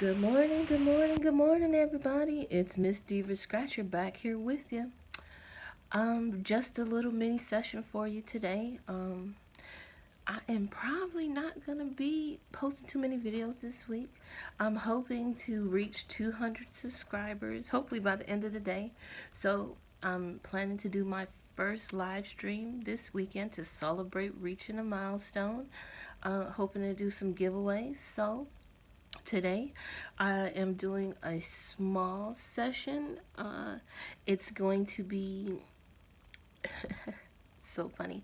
Good morning, good morning, good morning, everybody. It's Miss Diva Scratcher back here with you. Just a little mini session for you today. I am probably not gonna be posting too many videos this week. I'm hoping to reach 200 subscribers, hopefully by the end of the day. So I'm planning to do my first live stream this weekend to celebrate reaching a milestone. Hoping to do some giveaways. So today, I am doing a small session. It's going to be so funny.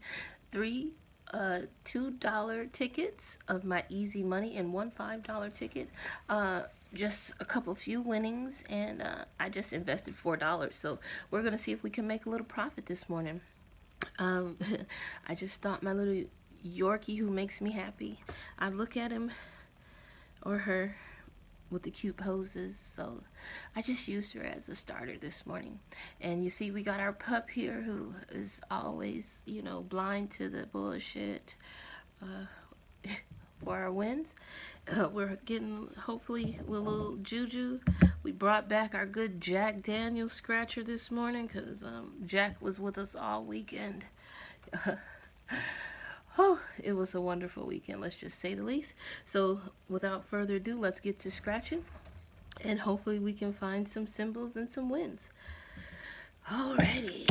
Three $2 tickets of my easy money and one $5 ticket. Just a couple few winnings, and I just invested $4. So we're gonna see if we can make a little profit this morning. Um, I just thought my little Yorkie who makes me happy. I look at him or her with the cute poses. So I just used her as a starter this morning. And you see, we got our pup here who is always, blind to the bullshit for our wins. We're getting, hopefully, with a little juju. We brought back our good Jack Daniel scratcher this morning because Jack was with us all weekend. Oh, it was a wonderful weekend, let's just say the least. So, without further ado, let's get to scratching. And hopefully we can find some symbols and some wins. Alrighty.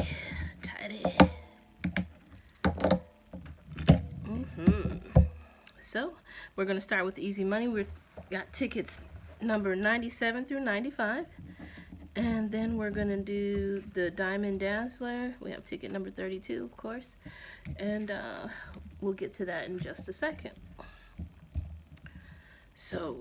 Tidy. So, we're going to start with easy money. We've got tickets number 97 through 95. And then we're going to do the Diamond Dazzler. We have ticket number 32, of course. And we'll get to that in just a second. So,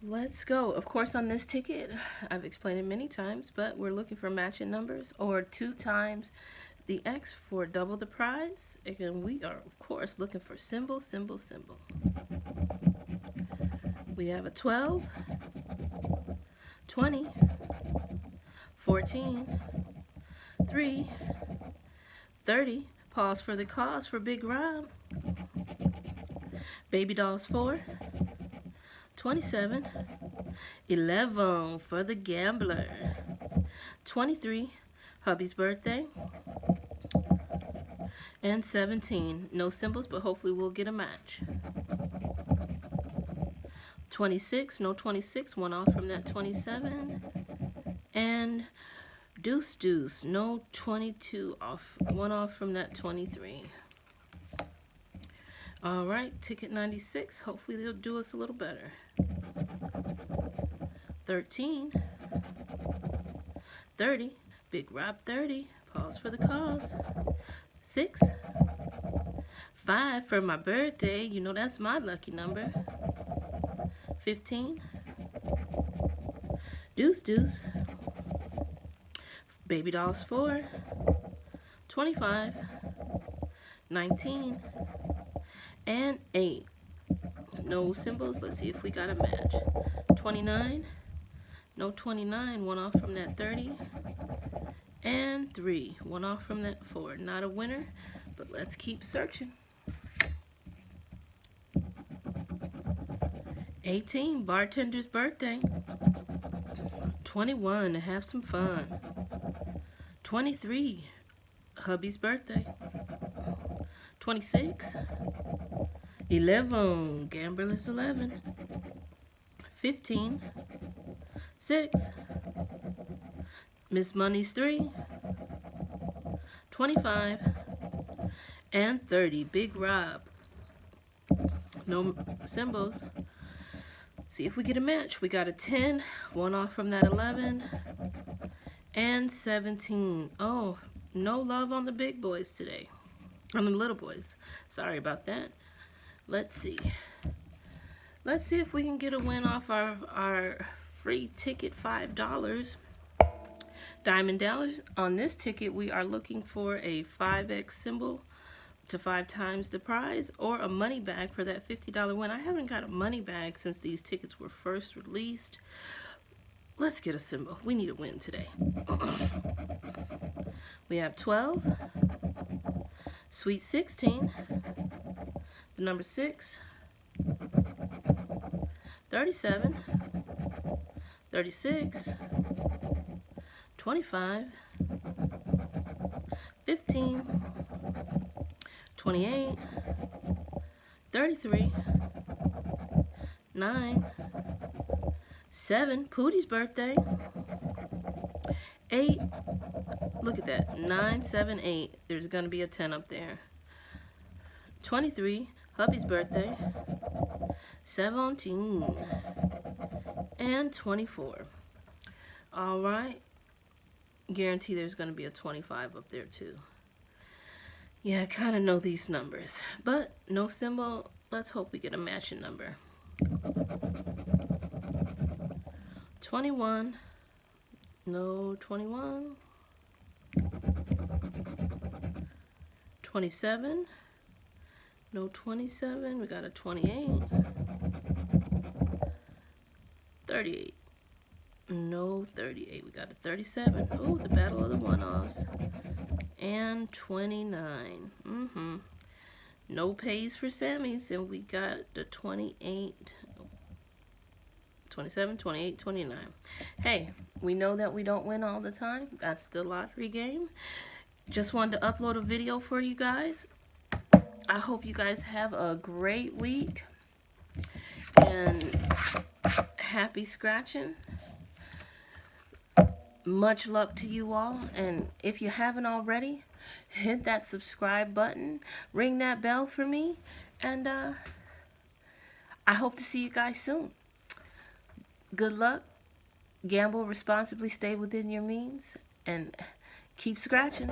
let's go. Of course, on this ticket, I've explained it many times, but we're looking for matching numbers or 2 times the X for double the prize. And we are, of course, looking for symbol, symbol, symbol. We have a 12, 20, 14, 3, 30. Pause for the cause for Big Rob. Baby Dolls 4, 27, 11 for the Gambler, 23, hubby's birthday, and 17. No symbols, but hopefully we'll get a match. 26, no 26, one off from that 27. And deuce deuce, no 22 off, one off from that 23. All right, ticket 96, hopefully they'll do us a little better. 13, 30, Big Rob 30, pause for the cause. 6, 5 for my birthday, that's my lucky number. 15, deuce deuce, Baby Dolls 4, 25, 19, and 8. No symbols. Let's see if we got a match. 29, no 29, one off from that 30, and 3, one off from that 4. Not a winner, but let's keep searching. 18, bartender's birthday. 21, to have some fun. 23, hubby's birthday. 26, 11, gambler's 11. 15, 6, Miss Money's 3. 25, and 30, Big Rob. No symbols. See if we get a match. We got a 10, one off from that 11, and 17. Oh, no love on the big boys today. On the little boys. Sorry about that. Let's see. Let's see if we can get a win off our free ticket, $5. Diamond Dollars. On this ticket, we are looking for a 5X symbol to 5 times the prize, or a money bag for that $50 win. I haven't got a money bag since these tickets were first released. Let's get a symbol. We need a win today. We have 12, Sweet 16, the number 6, 37, 36, 25, 15, 28, 33, 9, 7, Pootie's birthday, 8, look at that, 9, 7, 8, there's going to be a 10 up there, 23, hubby's birthday, 17, and 24. All right, guarantee there's going to be a 25 up there too. Yeah, I kind of know these numbers, but no symbol. Let's hope we get a matching number. 21, no 21. 27, no 27. We got a 28. 38, no 38. We got a 37. Oh, the battle of the one-offs. And 29. No pays for Sammy's, and we got the 28, 27, 28, 29. Hey, we know that we don't win all the time. That's the lottery game. Just wanted to upload a video for you guys. I hope you guys have a great week. And happy scratching. Much luck to you all, and if you haven't already, hit that subscribe button, ring that bell for me, and I hope to see you guys soon. Good luck, gamble responsibly, stay within your means, and keep scratching.